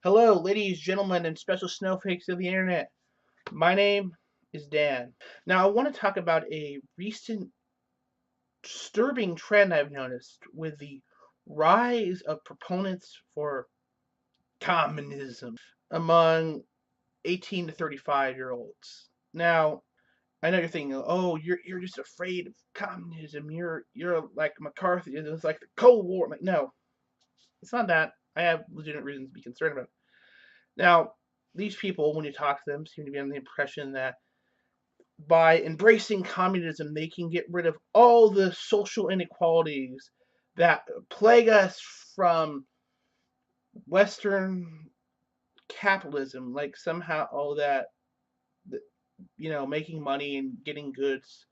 Hello, ladies, gentlemen, and special snowflakes of the internet. My name is Dan. Now, I want to talk about a recent disturbing trend I've noticed with the rise of proponents for communism among 18 to 35-year-olds. Now, I know you're thinking, oh, you're just afraid of communism. You're like McCarthy. It's like the Cold War. I'm like, no, it's not that. I have legitimate reasons to be concerned about it. Now, these people, when you talk to them, seem to be under the impression that by embracing communism, they can get rid of all the social inequalities that plague us from Western capitalism. Like somehow all that, making money and getting goods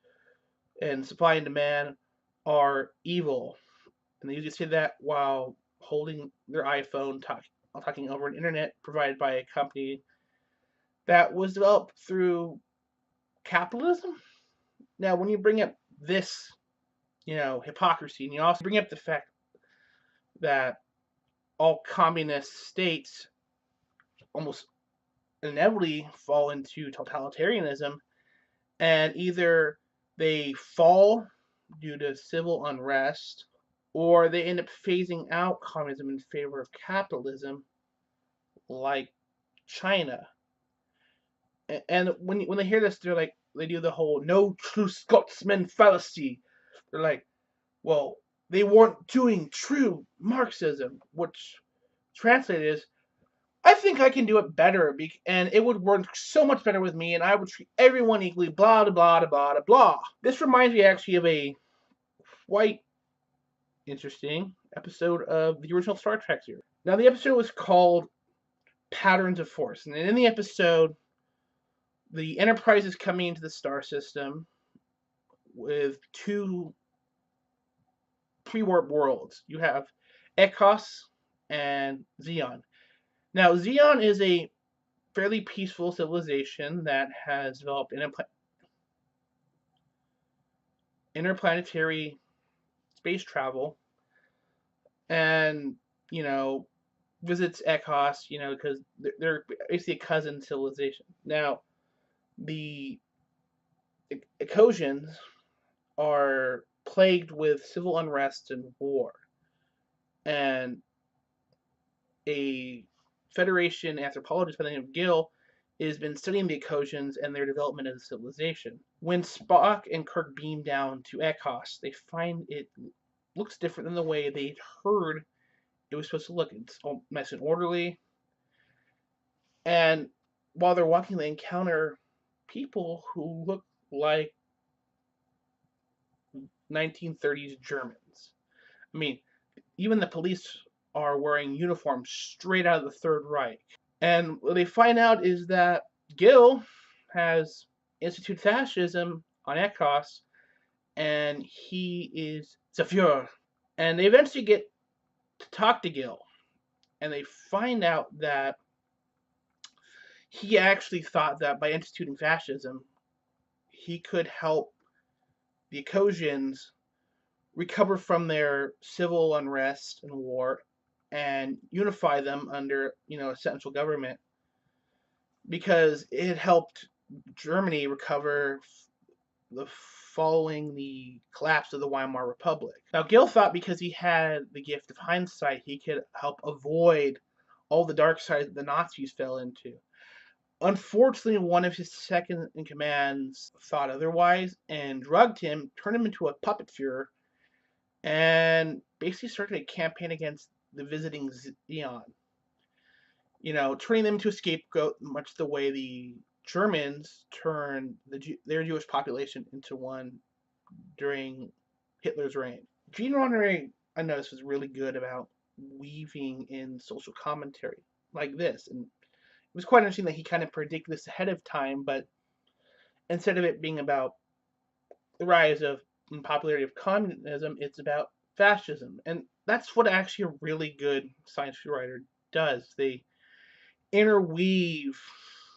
and supply and demand are evil. And they usually say that while holding their iPhone, talking over an internet provided by a company that was developed through capitalism. Now, when you bring up this, hypocrisy, and you also bring up the fact that all communist states almost inevitably fall into totalitarianism, and either they fall due to civil unrest, or they end up phasing out communism in favor of capitalism, like China. And when they hear this, they're like, they do the whole "no true Scotsman" fallacy. They're like, well, they weren't doing true Marxism, which translated is, I think I can do it better, and it would work so much better with me, and I would treat everyone equally, blah, blah, blah, blah, blah. This reminds me actually of a quite interesting episode of the original Star Trek series. Now, the episode was called Patterns of Force, and in the episode, the Enterprise is coming into the star system with two pre-warp worlds. You have Ekos and Xeon. Now, Xeon is a fairly peaceful civilization that has developed interplanetary space travel and, visits Ekos, because they're basically a cousin civilization. Now, the Ecosians are plagued with civil unrest and war. And a Federation anthropologist by the name of Gill has been studying the Ecosians and their development as a civilization. When Spock and Kirk beam down to Ekos, they find it looks different than the way they'd heard it was supposed to look. It's all nice and orderly. And while they're walking, they encounter people who look like 1930s Germans. I mean, even the police are wearing uniforms straight out of the Third Reich. And what they find out is that Gill has instituted fascism on Ekos, and he is the Fuhrer. And they eventually get to talk to Gill, and they find out that he actually thought that by instituting fascism, he could help the Ecosians recover from their civil unrest and war and unify them under, a central government, because it helped Germany recover following the collapse of the Weimar Republic. Now, Gill thought because he had the gift of hindsight, he could help avoid all the dark sides that the Nazis fell into. Unfortunately, one of his second in commands thought otherwise and drugged him, turned him into a puppet Fuhrer, and basically started a campaign against the visiting Xeon. Turning them into a scapegoat, much the way the Germans turned their Jewish population into one during Hitler's reign. Gene Roddenberry, I noticed, was really good about weaving in social commentary like this, and it was quite interesting that he kind of predicted this ahead of time, but instead of it being about the rise of and popularity of communism, it's about fascism. And that's what actually a really good science fiction writer does. They interweave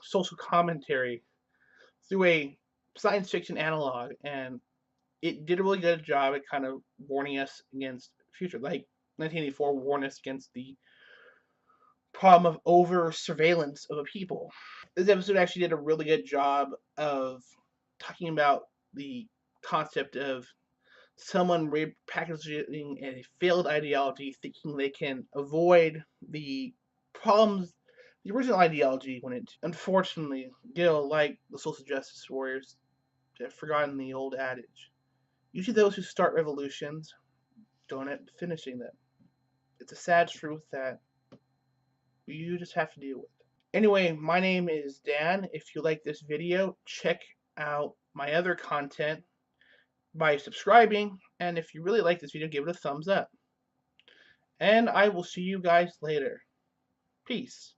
social commentary through a science fiction analog, and it did a really good job at kind of warning us against the future. Like 1984 warned us against the problem of over surveillance of a people. This episode actually did a really good job of talking about the concept of someone repackaging a failed ideology, thinking they can avoid the problems, the original ideology, when it, unfortunately, Gil, like the social justice warriors, have forgotten the old adage. Usually those who start revolutions don't end up finishing them. It's a sad truth that you just have to deal with. Anyway, my name is Dan. If you like this video, check out my other content by subscribing, and if you really like this video, give it a thumbs up. And I will see you guys later. Peace.